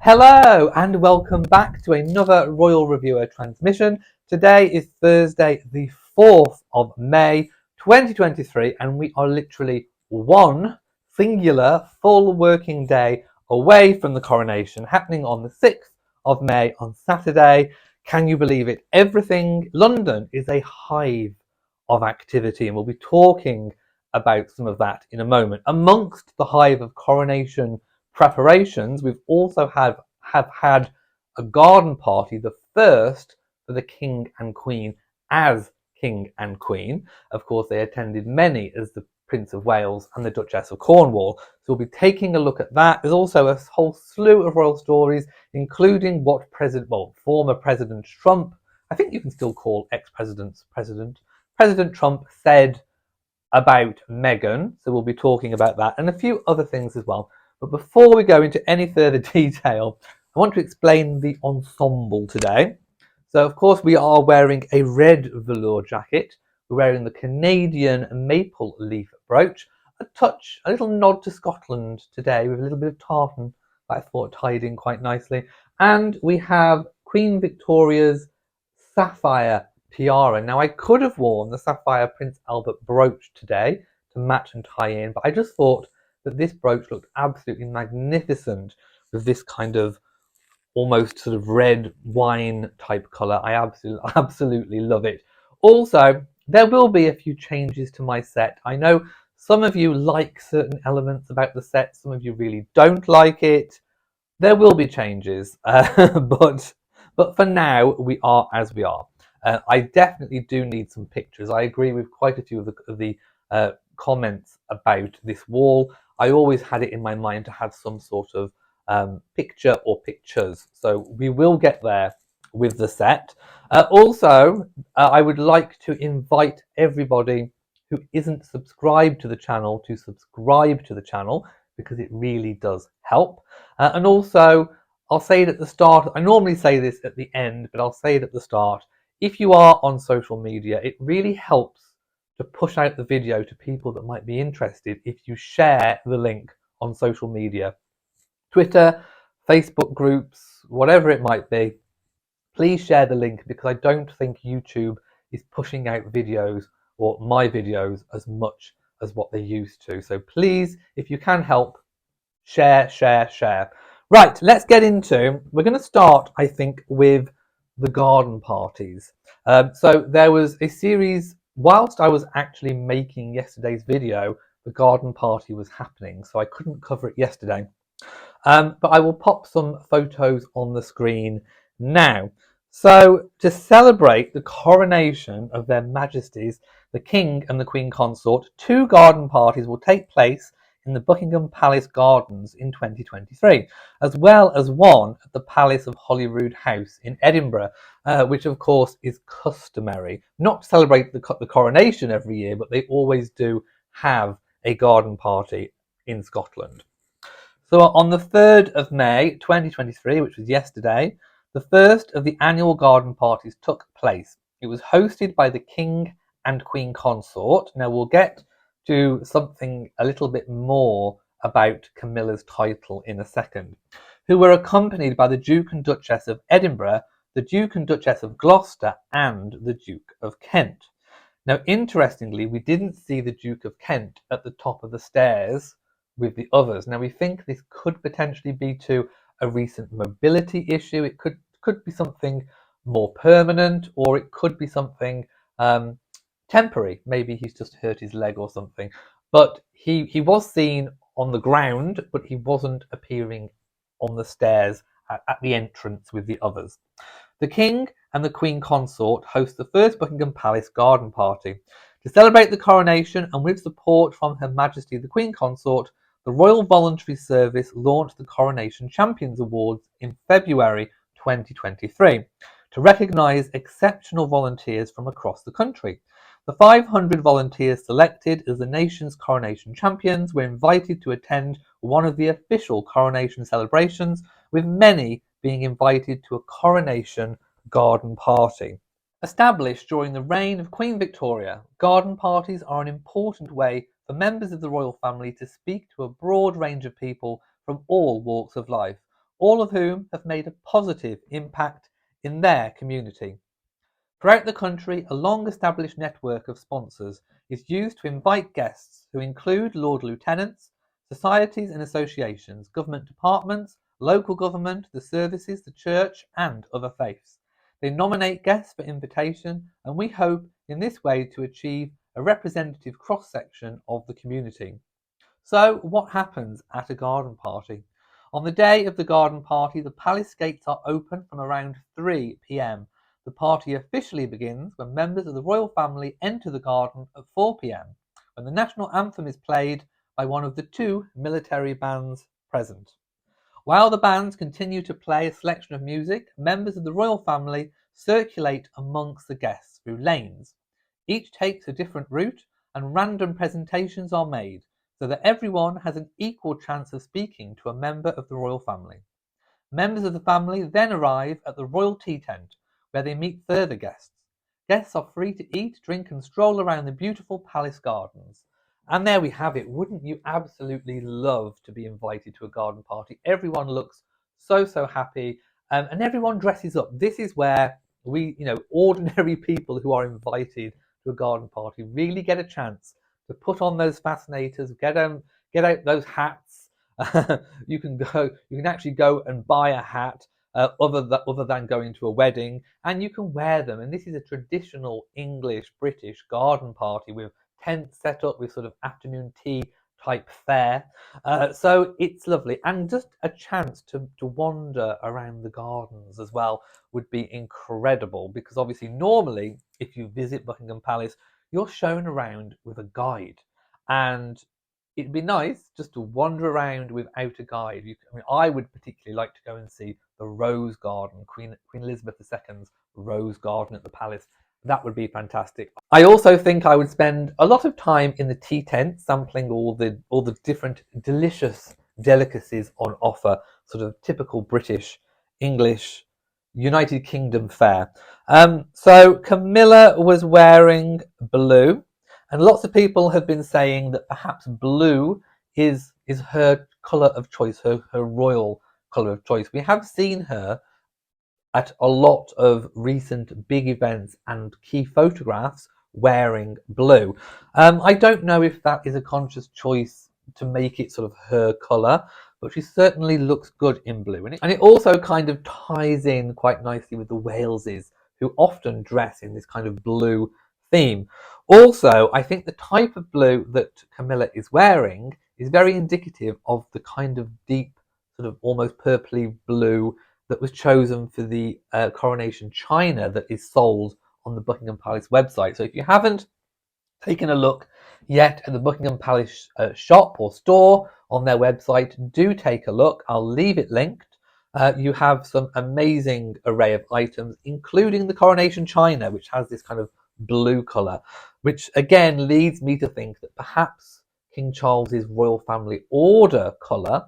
Hello and welcome back to another Royal Reviewer transmission. Today is Thursday the 4th of May 2023 and we are literally one singular full working day away from the coronation happening on the 6th of May on Saturday. Can you believe it? London is a hive of activity and we'll be talking about some of that in a moment. Amongst the hive of coronation preparations, we've also have had a garden party, the first for the King and Queen as King and Queen. Of course, they attended many as the Prince of Wales and the Duchess of Cornwall. So we'll be taking a look at that. There's also a whole slew of royal stories, including what former President Trump, I think you can still call ex-presidents President Trump said about Meghan. So we'll be talking about that and a few other things as well. But before we go into any further detail, I want to explain the ensemble today. So of course we are wearing a red velour jacket. We're wearing the Canadian maple leaf brooch. A little nod to Scotland today with a little bit of tartan that I thought tied in quite nicely. And we have Queen Victoria's sapphire tiara. Now I could have worn the sapphire Prince Albert brooch today to match and tie in, but I just thought that this brooch looked absolutely magnificent with this kind of almost sort of red wine type colour. I absolutely love it. Also, there will be a few changes to my set. I know some of you like certain elements about the set, some of you really don't like it. There will be changes, but for now we are as we are. I definitely do need some pictures. I agree with quite a few of the comments about this wall. I always had it in my mind to have some sort of picture or pictures. So we will get there with the set. I would like to invite everybody who isn't subscribed to the channel to subscribe to the channel because it really does help. And also, I'll say it at the start. I normally say this at the end, but I'll say it at the start. If you are on social media, it really helps to push out the video to people that might be interested if you share the link on social media. Twitter, Facebook groups, whatever it might be, please share the link because I don't think YouTube is pushing out videos or my videos as much as what they used to. So please, if you can help, share. Right, let's get into, we're going to start, I think, with the garden parties. So there was a series, whilst I was actually making yesterday's video, the garden party was happening, so I couldn't cover it yesterday. But I will pop some photos on the screen now. So to celebrate the coronation of their majesties, the King and the Queen Consort, 2 garden parties will take place in the Buckingham Palace Gardens in 2023, as well as one at the Palace of Holyrood House in Edinburgh, which of course is customary. Not to celebrate the coronation every year, but they always do have a garden party in Scotland. So on the 3rd of May 2023, which was yesterday, the first of the annual garden parties took place. It was hosted by the King and Queen Consort. Now we'll get to something a little bit more about Camilla's title in a second, who were accompanied by the Duke and Duchess of Edinburgh, the Duke and Duchess of Gloucester, and the Duke of Kent. Now, interestingly, we didn't see the Duke of Kent at the top of the stairs with the others. Now, we think this could potentially be to a recent mobility issue. It could be something more permanent, or it could be something temporary. Maybe he's just hurt his leg or something. But he was seen on the ground, but he wasn't appearing on the stairs at the entrance with the others. The King and the Queen Consort host the first Buckingham Palace garden party. To celebrate the coronation and with support from Her Majesty the Queen Consort, the Royal Voluntary Service launched the Coronation Champions Awards in February 2023 to recognise exceptional volunteers from across the country. The 500 volunteers selected as the nation's coronation champions were invited to attend one of the official coronation celebrations, with many being invited to a coronation garden party. Established during the reign of Queen Victoria, garden parties are an important way for members of the royal family to speak to a broad range of people from all walks of life, all of whom have made a positive impact in their community. Throughout the country, a long-established network of sponsors is used to invite guests who include Lord Lieutenants, societies and associations, government departments, local government, the services, the church and other faiths. They nominate guests for invitation, and we hope in this way to achieve a representative cross-section of the community. So, what happens at a garden party? On the day of the garden party, the palace gates are open from around 3 p.m. The party officially begins when members of the royal family enter the garden at 4 p.m, when the national anthem is played by one of the two military bands present. While the bands continue to play a selection of music, members of the royal family circulate amongst the guests through lanes. Each takes a different route, and random presentations are made, so that everyone has an equal chance of speaking to a member of the royal family. Members of the family then arrive at the royal tea tent, where they meet further guests. Guests are free to eat, drink and stroll around the beautiful palace gardens. And there we have it. Wouldn't you absolutely love to be invited to a garden party? Everyone looks so happy, and everyone dresses up. This is where we, ordinary people who are invited to a garden party really get a chance to put on those fascinators, get out those hats. You can actually go and buy a hat, other than going to a wedding, and you can wear them. And this is a traditional English British garden party with tents set up with sort of afternoon tea type fare. So it's lovely, and just a chance to wander around the gardens as well would be incredible, because obviously normally if you visit Buckingham Palace you're shown around with a guide, and it'd be nice just to wander around without a guide. I would particularly like to go and see the Rose Garden, Queen Elizabeth II's Rose Garden at the Palace. That would be fantastic. I also think I would spend a lot of time in the tea tent, sampling all the different delicious delicacies on offer, sort of typical British, English, United Kingdom fare. So Camilla was wearing blue, and lots of people have been saying that perhaps blue is her colour of choice, her royal colour of choice. We have seen her at a lot of recent big events and key photographs wearing blue. I don't know if that is a conscious choice to make it sort of her colour, but she certainly looks good in blue. And it also kind of ties in quite nicely with the Waleses, who often dress in this kind of blue theme. Also, I think the type of blue that Camilla is wearing is very indicative of the kind of deep, sort of almost purpley blue that was chosen for the Coronation china that is sold on the Buckingham Palace website. So if you haven't taken a look yet at the Buckingham Palace shop or store on their website, do take a look. I'll leave it linked. You have some amazing array of items, including the Coronation china, which has this kind of blue colour, which again leads me to think that perhaps King Charles's royal family order colour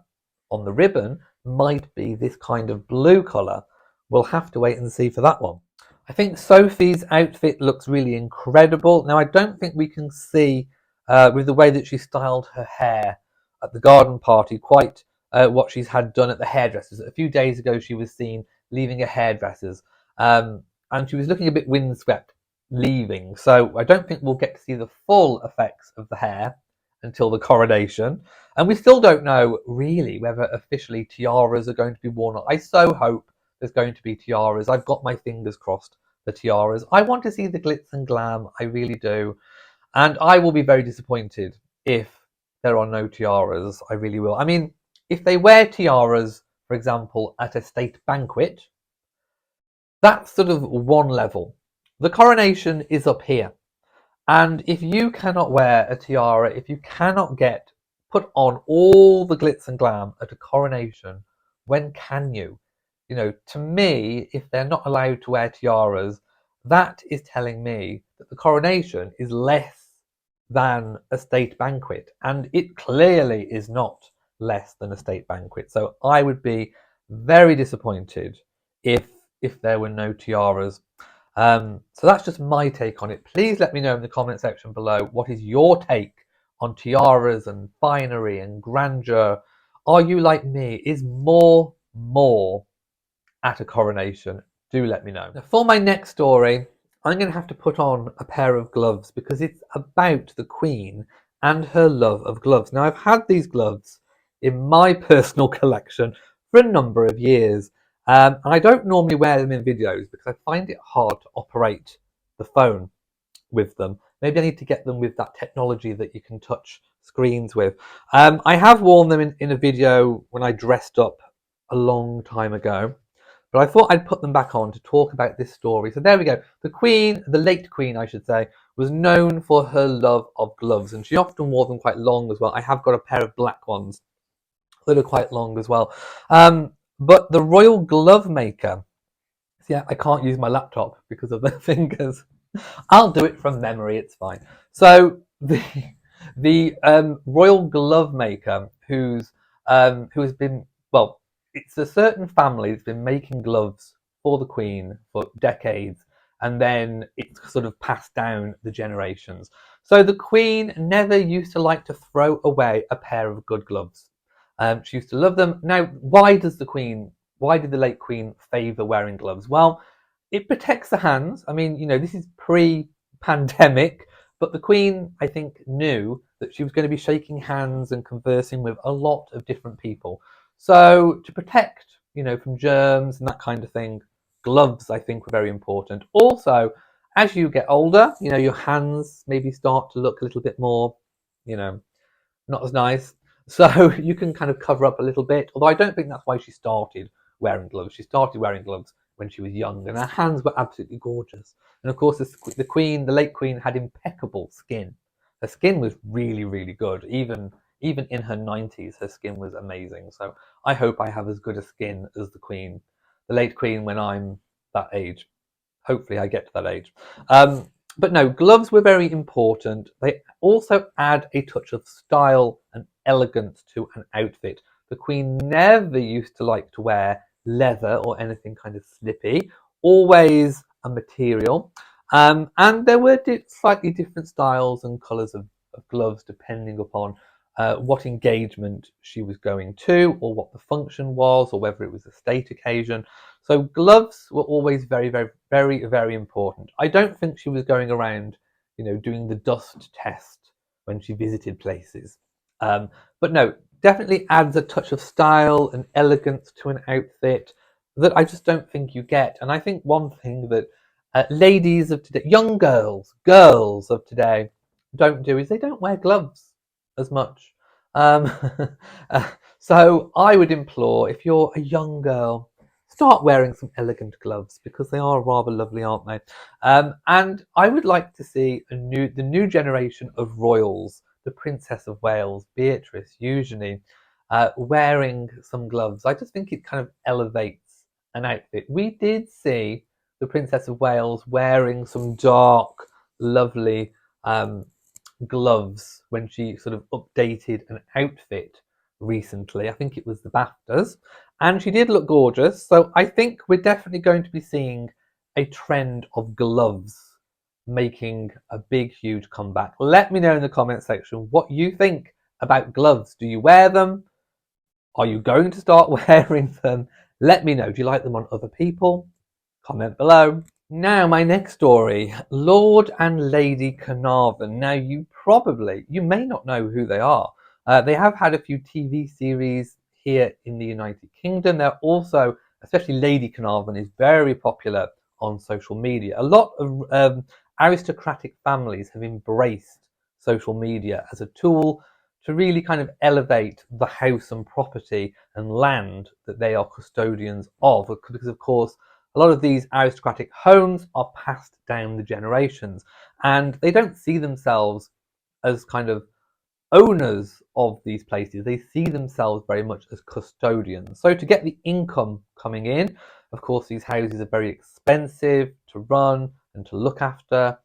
on the ribbon might be this kind of blue colour. We'll have to wait and see for that one. I think Sophie's outfit looks really incredible. Now, I don't think we can see, with the way that she styled her hair at the garden party, quite what she's had done at the hairdressers. A few days ago, she was seen leaving her hairdressers, and she was looking a bit windswept leaving. So I don't think we'll get to see the full effects of the hair until the coronation. And we still don't know really whether officially tiaras are going to be worn. I so hope there's going to be tiaras. I've got my fingers crossed for tiaras. I want to see the glitz and glam. I really do. And I will be very disappointed if there are no tiaras. I really will. I mean, if they wear tiaras, for example, at a state banquet, that's sort of one level. The coronation is up here. And if you cannot wear a tiara, if you cannot put on all the glitz and glam at a coronation, when can you? To me, if they're not allowed to wear tiaras, that is telling me that the coronation is less than a state banquet. And it clearly is not less than a state banquet. So I would be very disappointed if there were no tiaras. So that's just my take on it. Please let me know in the comment section below, what is your take on tiaras and finery and grandeur? Are you like me? Is more more at a coronation, do let me know. Now, for my next story, I'm going to have to put on a pair of gloves because it's about the Queen and her love of gloves. Now, I've had these gloves in my personal collection for a number of years. And I don't normally wear them in videos because I find it hard to operate the phone with them. Maybe I need to get them with that technology that you can touch screens with. I have worn them in a video when I dressed up a long time ago, but I thought I'd put them back on to talk about this story. So there we go. The Queen, the late Queen, I should say, was known for her love of gloves, and she often wore them quite long as well. I have got a pair of black ones that are quite long as well. But the royal glove maker, yeah, I can't use my laptop because of the fingers. I'll do it from memory, it's fine. So the royal glove maker who has been, well, it's a certain family that's been making gloves for the Queen for decades, and then it's sort of passed down the generations. So the Queen never used to like to throw away a pair of good gloves. She used to love them. Now, why did the late Queen favour wearing gloves? Well, it protects the hands. I mean, this is pre-pandemic, but the Queen, I think, knew that she was going to be shaking hands and conversing with a lot of different people. So to protect, from germs and that kind of thing, gloves, I think, were very important. Also, as you get older, your hands maybe start to look a little bit more, not as nice. So you can kind of cover up a little bit. Although I don't think that's why she started wearing gloves. She started wearing gloves when she was young, and her hands were absolutely gorgeous. And of course, the late Queen, had impeccable skin. Her skin was really, really good. Even in her 90s, her skin was amazing. So I hope I have as good a skin as the late Queen, when I'm that age. Hopefully, I get to that age. But no, gloves were very important. They also add a touch of style and elegance to an outfit. The Queen never used to like to wear leather or anything kind of slippy, always a material. And there were slightly different styles and colours of gloves depending upon what engagement she was going to, or what the function was, or whether it was a state occasion. So gloves were always very, very, very, very important. I don't think she was going around, doing the dust test when she visited places. But no, definitely adds a touch of style and elegance to an outfit that I just don't think you get. And I think one thing that ladies of today, young girls of today, don't do is they don't wear gloves as much. Um, so I would implore, if you're a young girl, start wearing some elegant gloves, because they are rather lovely, aren't they? And I would like to see the new generation of royals, the Princess of Wales, Beatrice, Eugenie, wearing some gloves. I just think it kind of elevates an outfit. We did see the Princess of Wales wearing some dark, lovely gloves when she sort of updated an outfit recently. I think it was the BAFTAs, and she did look gorgeous. So I think we're definitely going to be seeing a trend of gloves making a big, huge comeback. Let me know in the comment section what you think about gloves. Do you wear them? Are you going to start wearing them? Let me know. Do you like them on other people? Comment below. Now, my next story, Lord and Lady Carnarvon. Now, you may not know who they are. They have had a few TV series here in the United Kingdom. They're also, especially Lady Carnarvon, is very popular on social media. A lot of aristocratic families have embraced social media as a tool to really kind of elevate the house and property and land that they are custodians of. Because, of course, a lot of these aristocratic homes are passed down the generations, and they don't see themselves as kind of owners of these places. They see themselves very much as custodians. So to get the income coming in, of course, these houses are very expensive to run and to look after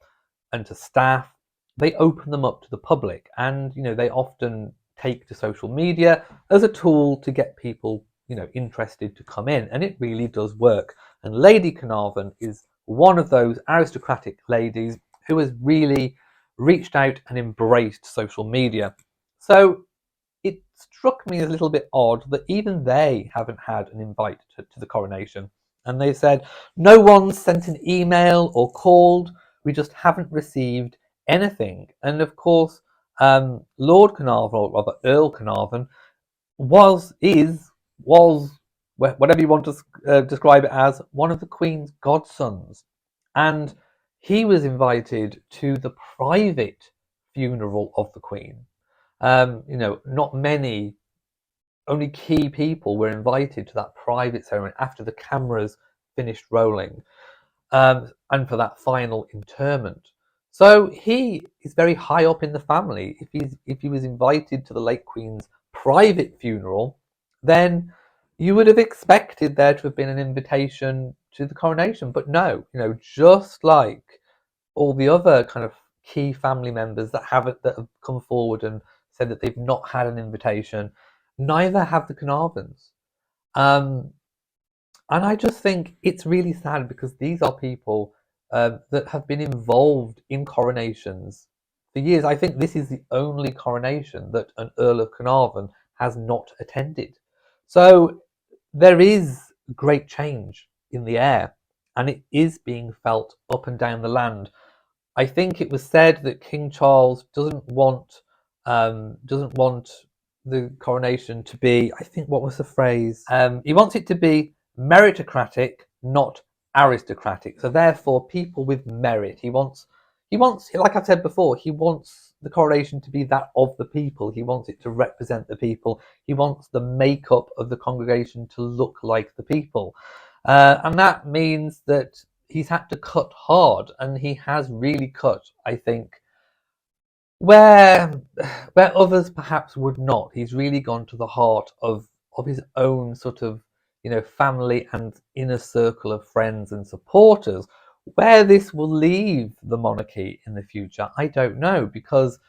and to staff. They open them up to the public, and they often take to social media as a tool to get people interested to come in, and it really does work. And Lady Carnarvon is one of those aristocratic ladies who has really reached out and embraced social media. So it struck me as a little bit odd that even they haven't had an invite to the coronation. And they said, no one sent an email or called, we just haven't received anything. And of course, Lord Carnarvon, or rather Earl Carnarvon, was whatever you want to describe it as, one of the Queen's godsons, and he was invited to the private funeral of the Queen. Not many, only key people were invited to that private ceremony after the cameras finished rolling, and for that final interment. So he is very high up in the family. If he was invited to the late Queen's private funeral, then you would have expected there to have been an invitation to the coronation. But no, just like all the other kind of key family members that have come forward and said that they've not had an invitation, neither have the Carnarvons. Um, and I just think it's really sad because these are people that have been involved in coronations for years. I think this is the only coronation that an Earl of Carnarvon has not attended. So there is great change in the air, and it is being felt up and down the land. I think it was said that King Charles doesn't want the coronation to be. I think what was the phrase? He wants it to be meritocratic, not aristocratic. So therefore, people with merit. He wants, like I've said before, he wants the coronation to be that of the people. He wants it to represent the people. He wants the makeup of the congregation to look like the people, and that means that he's had to cut hard, and he has really cut, I think, where where others perhaps would not. He's really gone to the heart of his own sort of family and inner circle of friends and supporters. Where this will leave the monarchy in the future, I don't know, because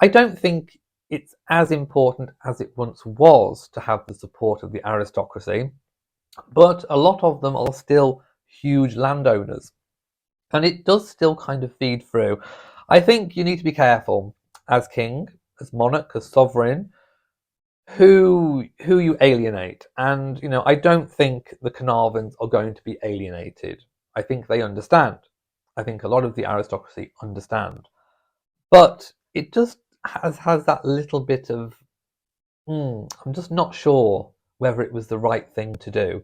I don't think it's as important as it once was to have the support of the aristocracy, but a lot of them are still huge landowners, and it does still kind of feed through. I think you need to be careful as king, as monarch, as sovereign, who you alienate. And I don't think the Carnarvons are going to be alienated. I think they understand. I think a lot of the aristocracy understand, but it just has that little bit of I'm just not sure whether it was the right thing to do.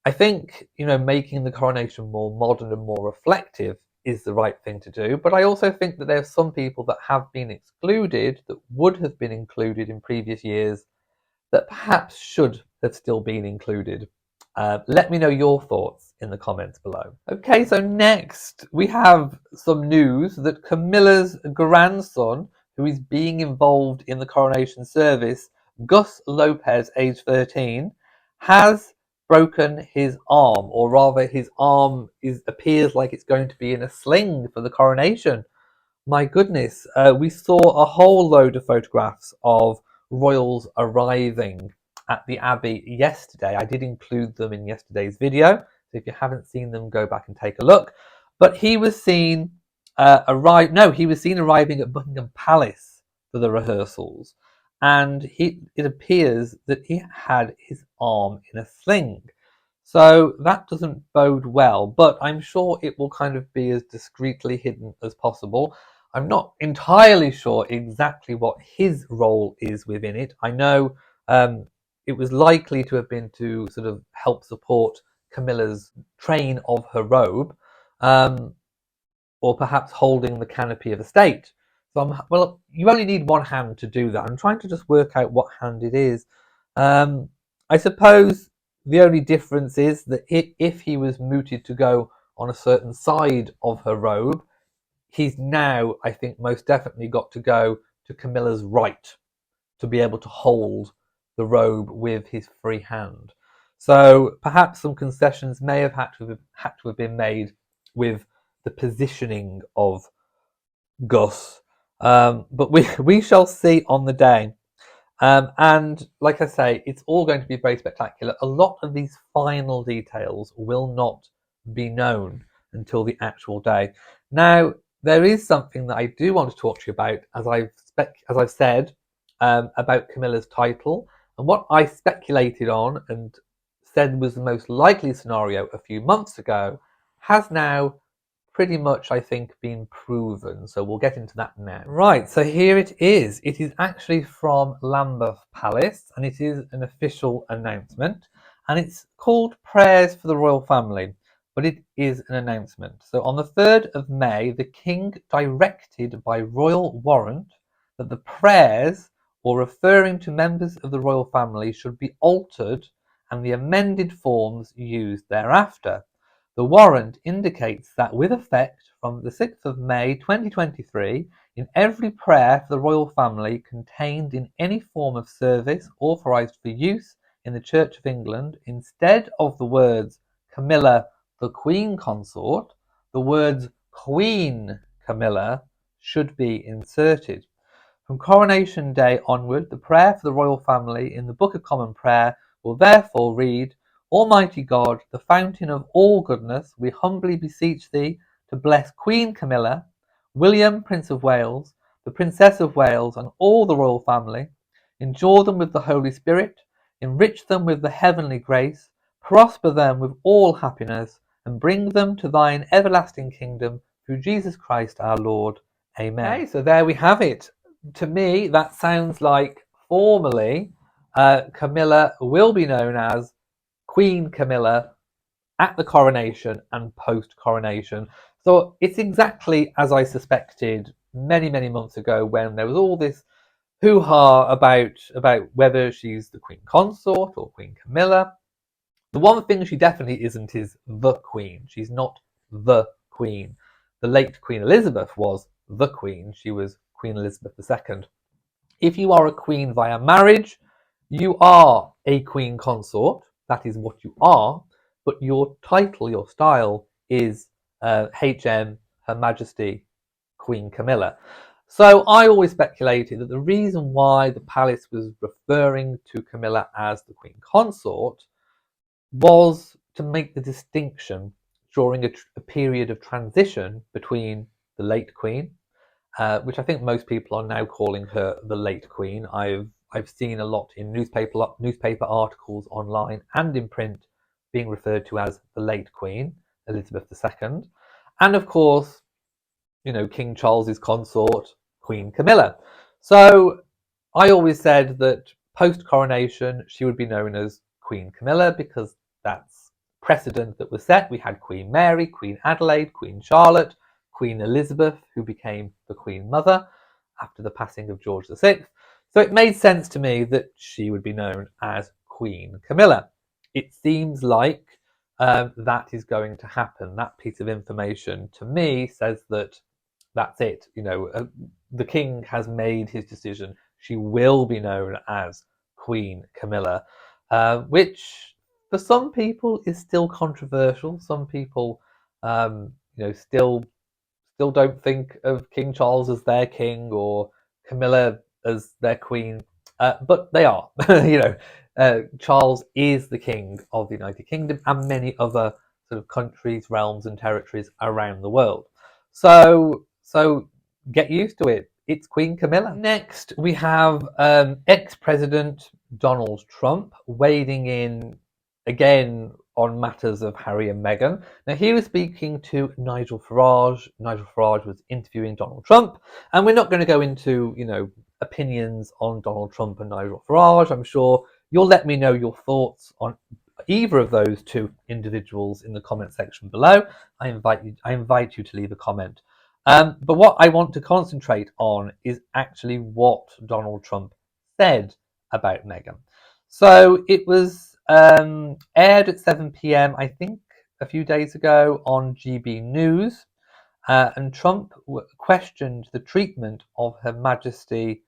I think, making the coronation more modern and more reflective is the right thing to do. But I also think that there are some people that have been excluded that would have been included in previous years that perhaps should have still been included. Let me know your thoughts in the comments below. Okay, so next we have some news that Camilla's grandson, who is being involved in the coronation service, Gus Lopez, age 13, has broken his arm, or rather his arm appears like it's going to be in a sling for the coronation. My goodness, we saw a whole load of photographs of royals arriving at the Abbey yesterday. I did include them in yesterday's video, so if you haven't seen them, go back and take a look. But he was seen he was seen arriving at Buckingham Palace for the rehearsals, and it appears that he had his arm in a sling. So that doesn't bode well, but I'm sure it will kind of be as discreetly hidden as possible. I'm not entirely sure exactly what his role is within it. I know it was likely to have been to sort of help support Camilla's train of her robe, um, or perhaps holding the canopy of state. So well, you only need one hand to do that. I'm trying to just work out what hand it is. I suppose the only difference is that if he was mooted to go on a certain side of her robe, he's now, I think, most definitely got to go to Camilla's right to be able to hold the robe with his free hand. So perhaps some concessions may have had to have been made with the positioning of Gus, but we shall see on the day. And like I say, it's all going to be very spectacular. A lot of these final details will not be known until the actual day. Now, there is something that I do want to talk to you about, as I've said. about Camilla's title, and what I speculated on and said was the most likely scenario a few months ago has now pretty much, I think, been proven. So we'll get into that now. Right, so here it is. It is actually from Lambeth Palace, and it is an official announcement, and it's called Prayers for the Royal Family, but it is an announcement. So on the 3rd of May, the King directed by royal warrant that the prayers or referring to members of the royal family should be altered and the amended forms used thereafter. The warrant indicates that with effect from the 6th of May 2023, in every prayer for the royal family contained in any form of service authorised for use in the Church of England, instead of the words Camilla the Queen Consort, the words Queen Camilla should be inserted. From Coronation Day onward, the prayer for the royal family in the Book of Common Prayer will therefore read, Almighty God, the fountain of all goodness, we humbly beseech thee to bless Queen Camilla, William, Prince of Wales, the Princess of Wales, and all the royal family. Endure them with the Holy Spirit, enrich them with the heavenly grace, prosper them with all happiness, and bring them to thine everlasting kingdom through Jesus Christ our Lord. Amen. Okay, so there we have it. To me, that sounds like formally Camilla will be known as Queen Camilla at the coronation and post-coronation. So it's exactly as I suspected many, many months ago when there was all this hoo-ha about whether she's the Queen Consort or Queen Camilla. The one thing she definitely isn't is the Queen. She's not the Queen. The late Queen Elizabeth was the Queen. She was Queen Elizabeth II. If you are a queen via marriage, you are a queen consort. That is what you are. But your title, your style is HM, Her Majesty, Queen Camilla. So I always speculated that the reason why the palace was referring to Camilla as the queen consort was to make the distinction during a period of transition between the late queen, which I think most people are now calling her the late queen. I've seen a lot in newspaper articles online and in print being referred to as the late queen, Elizabeth II, and of course, you know, King Charles's consort, Queen Camilla. So I always said that post coronation she would be known as Queen Camilla because that's precedent that was set. We had Queen Mary, Queen Adelaide, Queen Charlotte, Queen Elizabeth, who became the Queen Mother after the passing of George VI. So it made sense to me that she would be known as Queen Camilla. It seems like that is going to happen. That piece of information to me says that that's it. You know, the king has made his decision. She will be known as Queen Camilla, which for some people is still controversial. Some people, still don't think of King Charles as their king or Camilla as their queen, but they are. Charles is the king of the United Kingdom and many other sort of countries, realms, and territories around the world. So get used to it. It's Queen Camilla. Next, we have ex-President Donald Trump wading in again on matters of Harry and Meghan. Now, he was speaking to Nigel Farage. Nigel Farage was interviewing Donald Trump, and we're not going to go into, opinions on Donald Trump and Nigel Farage. I'm sure you'll let me know your thoughts on either of those two individuals in the comment section below. I invite you to leave a comment. But what I want to concentrate on is actually what Donald Trump said about Meghan. So it was aired at 7 p.m, I think, a few days ago on GB News, and Trump questioned the treatment of Her Majesty,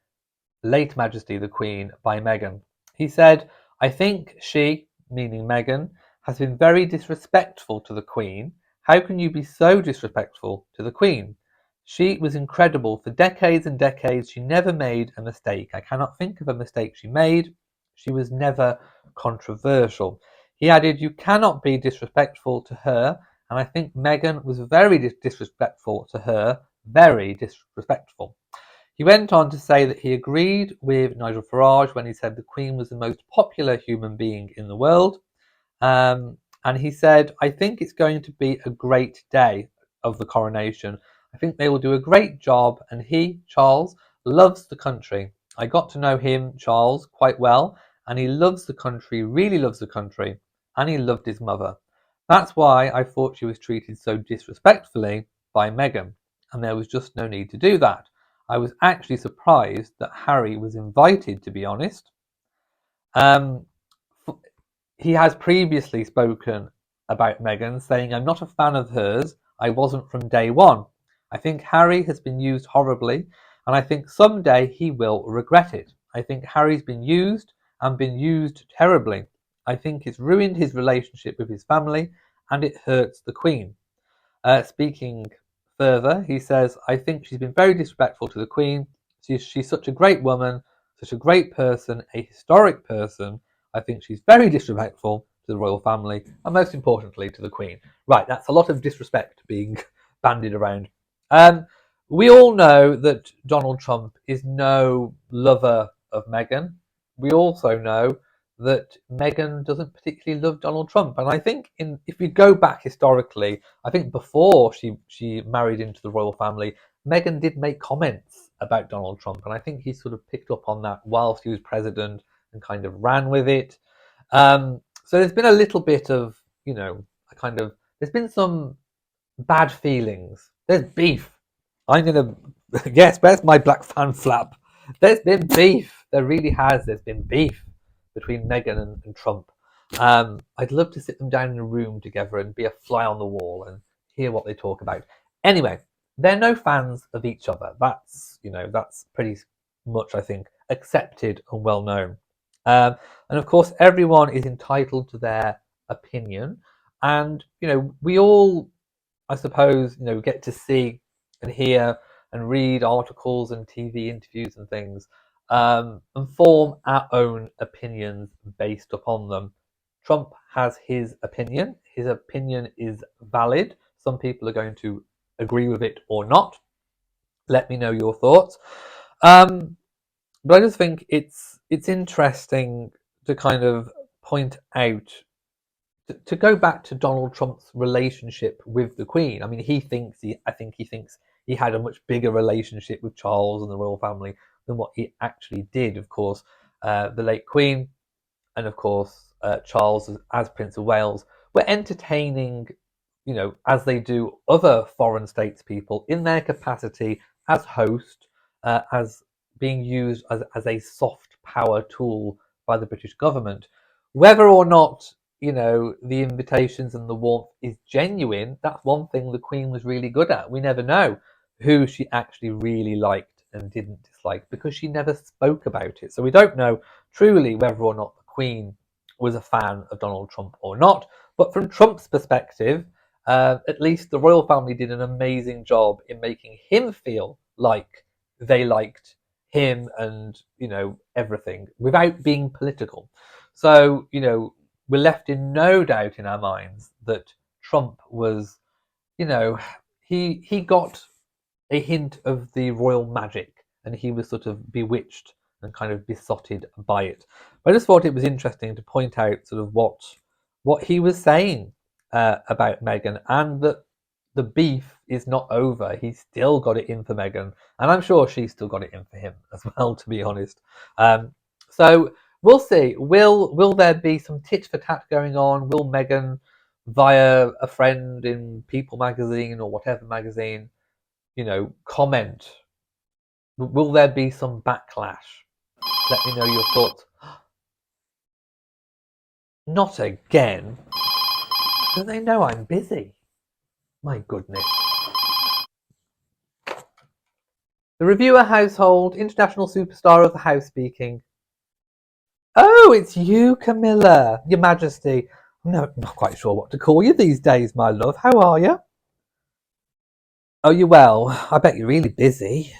late Majesty the Queen, by Meghan. He said, I think she, meaning Meghan, has been very disrespectful to the Queen. How can you be so disrespectful to the Queen? She was incredible. For decades and decades, she never made a mistake. I cannot think of a mistake she made. She was never controversial. He added, you cannot be disrespectful to her, and I think Meghan was very disrespectful to her, very disrespectful. He went on to say that he agreed with Nigel Farage when he said the Queen was the most popular human being in the world. And he said, I think it's going to be a great day of the coronation. I think they will do a great job, and he, Charles, loves the country. I got to know him, Charles, quite well, and he loves the country, really loves the country, and he loved his mother. That's why I thought she was treated so disrespectfully by Meghan, and there was just no need to do that. I was actually surprised that Harry was invited, to be honest. Um, he has previously spoken about Meghan, saying, I'm not a fan of hers. I wasn't from day one. I think Harry has been used horribly, and I think someday he will regret it. I think Harry's been used and been used terribly. I think it's ruined his relationship with his family, and it hurts the Queen. Speaking further, he says, I think she's been very disrespectful to the Queen. She's such a great woman, such a great person, a historic person. I think she's very disrespectful to the royal family, and most importantly, to the Queen. Right, that's a lot of disrespect being bandied around. We all know that Donald Trump is no lover of Meghan. We also know that Meghan doesn't particularly love Donald Trump. And I think if you go back historically, I think before she married into the royal family, Meghan did make comments about Donald Trump. And I think he sort of picked up on that whilst he was president and kind of ran with it. So there's been a little bit of, there's been some bad feelings. There's beef. I'm going to, yes, where's my black fan flap? There's been beef. There really has. There's been beef between Meghan and Trump. I'd love to sit them down in a room together and be a fly on the wall and hear what they talk about. Anyway, they're no fans of each other. That's pretty much, I think, accepted and well known. And of course, everyone is entitled to their opinion. And, we all, I suppose, get to see and hear and read articles and TV interviews and things, and form our own opinions based upon them. Trump has his opinion. His opinion is valid. Some people are going to agree with it or not. Let me know your thoughts. But I just think it's interesting to kind of point out, to go back to Donald Trump's relationship with the Queen. I mean, I think he thinks he had a much bigger relationship with Charles and the royal family than what he actually did. Of course, the late Queen and of course Charles as Prince of Wales were entertaining, as they do other foreign statespeople in their capacity as host, as being used as a soft power tool by the British government. Whether or not the invitations and the warmth is genuine, that's one thing the Queen was really good at. We never know who she actually really liked and didn't dislike because she never spoke about it. So we don't know truly whether or not the Queen was a fan of Donald Trump or not. But from Trump's perspective, at least the royal family did an amazing job in making him feel like they liked him and everything without being political. So we're left in no doubt in our minds that Trump was, he got a hint of the royal magic and he was sort of bewitched and kind of besotted by it. But I just thought it was interesting to point out sort of what he was saying about Meghan, and that the beef is not over. He's still got it in for Meghan, and I'm sure she's still got it in for him as well, to be honest. So we'll see. Will there be some tit for tat going on? Will Meghan, via a friend in People magazine or whatever magazine, comment? Will there be some backlash? Let me know your thoughts. Not again. Don't they know I'm busy? My goodness. The reviewer household, international superstar of the house speaking. Oh, it's you, Camilla. Your Majesty. No, not quite sure what to call you these days, my love. How are you? Oh, you well? I bet you're really busy.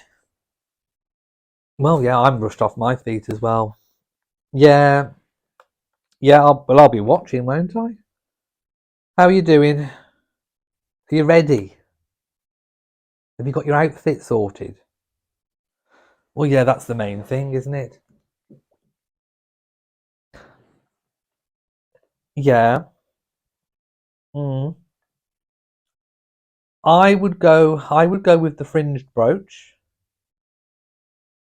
Well, yeah, I'm rushed off my feet as well. Yeah, I'll be watching, won't I? How are you doing? Are you ready? Have you got your outfit sorted? Well, yeah, that's the main thing, isn't it? Yeah. Mm. I would go with the fringed brooch.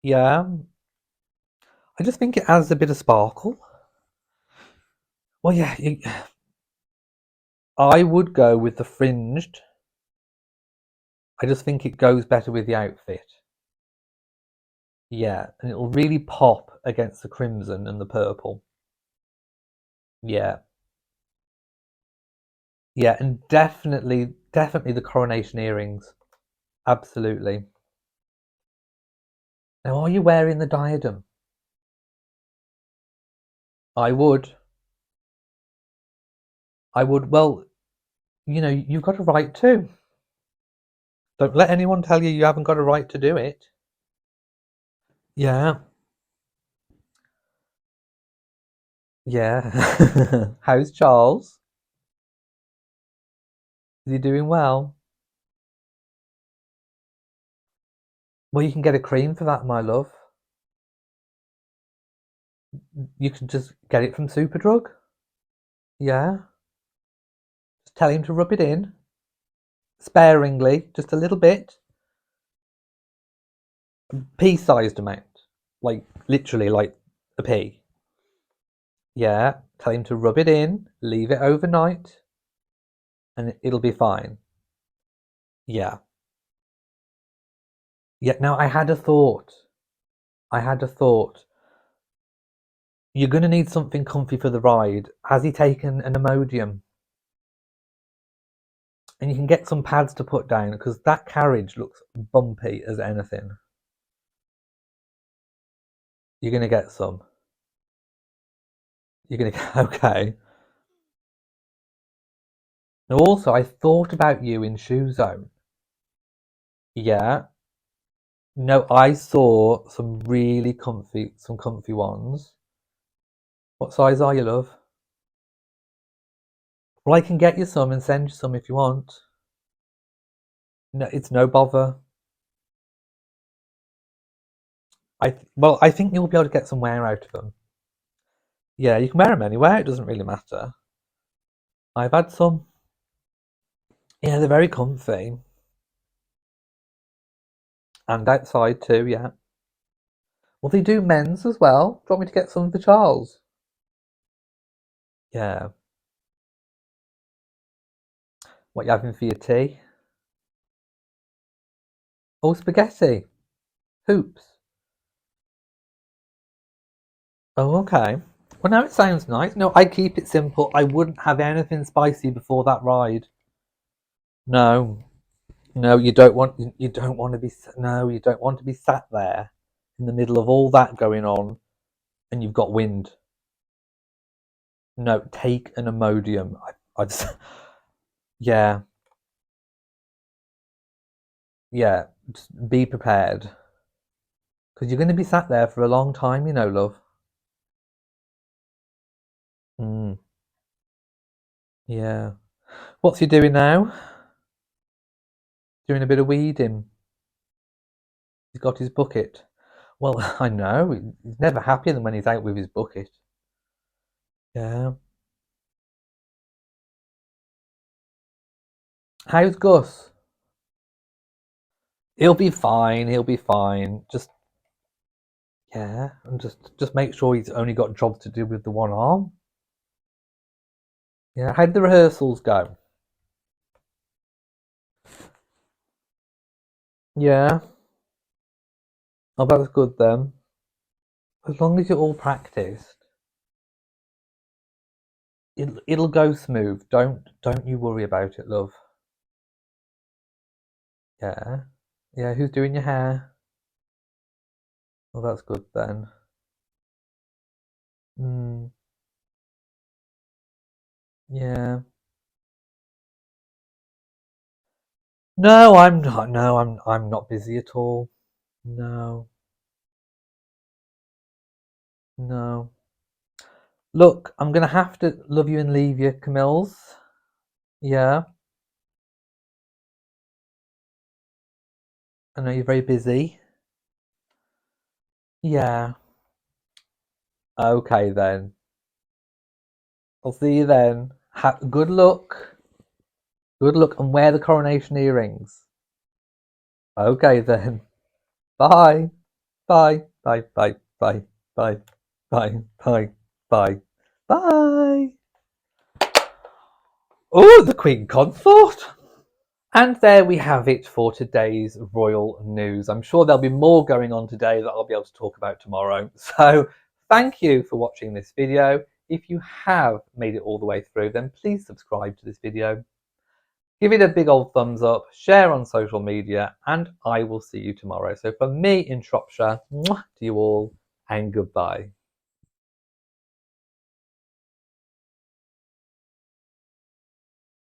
Yeah. I just think it adds a bit of sparkle. Well, yeah, I would go with the fringed. I just think it goes better with the outfit. Yeah, and it'll really pop against the crimson and the purple. Yeah. Yeah, and definitely the coronation earrings. Absolutely. Now, are you wearing the diadem? I would. I would. Well, you've got a right to. Don't let anyone tell you you haven't got a right to do it. Yeah. Yeah. How's Charles? Is he doing well? Well, you can get a cream for that, my love. You can just get it from Superdrug. Yeah. Just tell him to rub it in sparingly, just a little bit, pea-sized amount, like literally like a pea. Yeah. Tell him to rub it in, leave it overnight, and it'll be fine. Yeah. Yeah. Now I had a thought. I had a thought. You're going to need something comfy for the ride. Has he taken an Imodium? And you can get some pads to put down because that carriage looks bumpy as anything. You're going to get some. You're going to okay. Now, also, I thought about you in Shoe Zone. Yeah. No, I saw some comfy ones. What size are you, love? Well, I can get you some and send you some if you want. No, it's no bother. I think you'll be able to get some wear out of them. Yeah, you can wear them anywhere. It doesn't really matter. I've had some. Yeah, they're very comfy. And outside too, yeah. Well, they do men's as well. Do you want me to get some for Charles? Yeah. What you having for your tea? Oh, spaghetti. Hoops. Oh, okay. Well, now it sounds nice. No, I keep it simple. I wouldn't have anything spicy before that ride. No, no, you don't want to be no, you don't want to be sat there in the middle of all that going on, and you've got wind. No, take an Imodium. I just, yeah, yeah. Just be prepared because you're going to be sat there for a long time, love. Mm, yeah. What's he doing now? Doing a bit of weeding. He's got his bucket. Well, I know. He's never happier than when he's out with his bucket. Yeah. How's Gus? He'll be fine. He'll be fine. Just yeah, and just make sure he's only got jobs to do with the one arm. Yeah. How did the rehearsals go? Yeah. Oh, that's good then. As long as you're all practiced, it'll go smooth. Don't you worry about it, love. Yeah. Yeah. Who's doing your hair? Oh, that's good then. Hmm. Yeah. No, I'm not. No, I'm not busy at all. No, no. Look, I'm gonna have to love you and leave you, Camilles. Yeah, I know you're very busy. Yeah. Okay then. I'll see you then. Good luck. Good luck and wear the coronation earrings. Okay then. Bye. Bye. Bye. Bye. Bye. Bye. Bye. Bye. Bye. Bye. Oh, the Queen Consort. And there we have it for today's royal news. I'm sure there'll be more going on today that I'll be able to talk about tomorrow. So thank you for watching this video. If you have made it all the way through, then please subscribe to this video. Give it a big old thumbs up, share on social media, and I will see you tomorrow. So from me in Shropshire, to you all, and goodbye.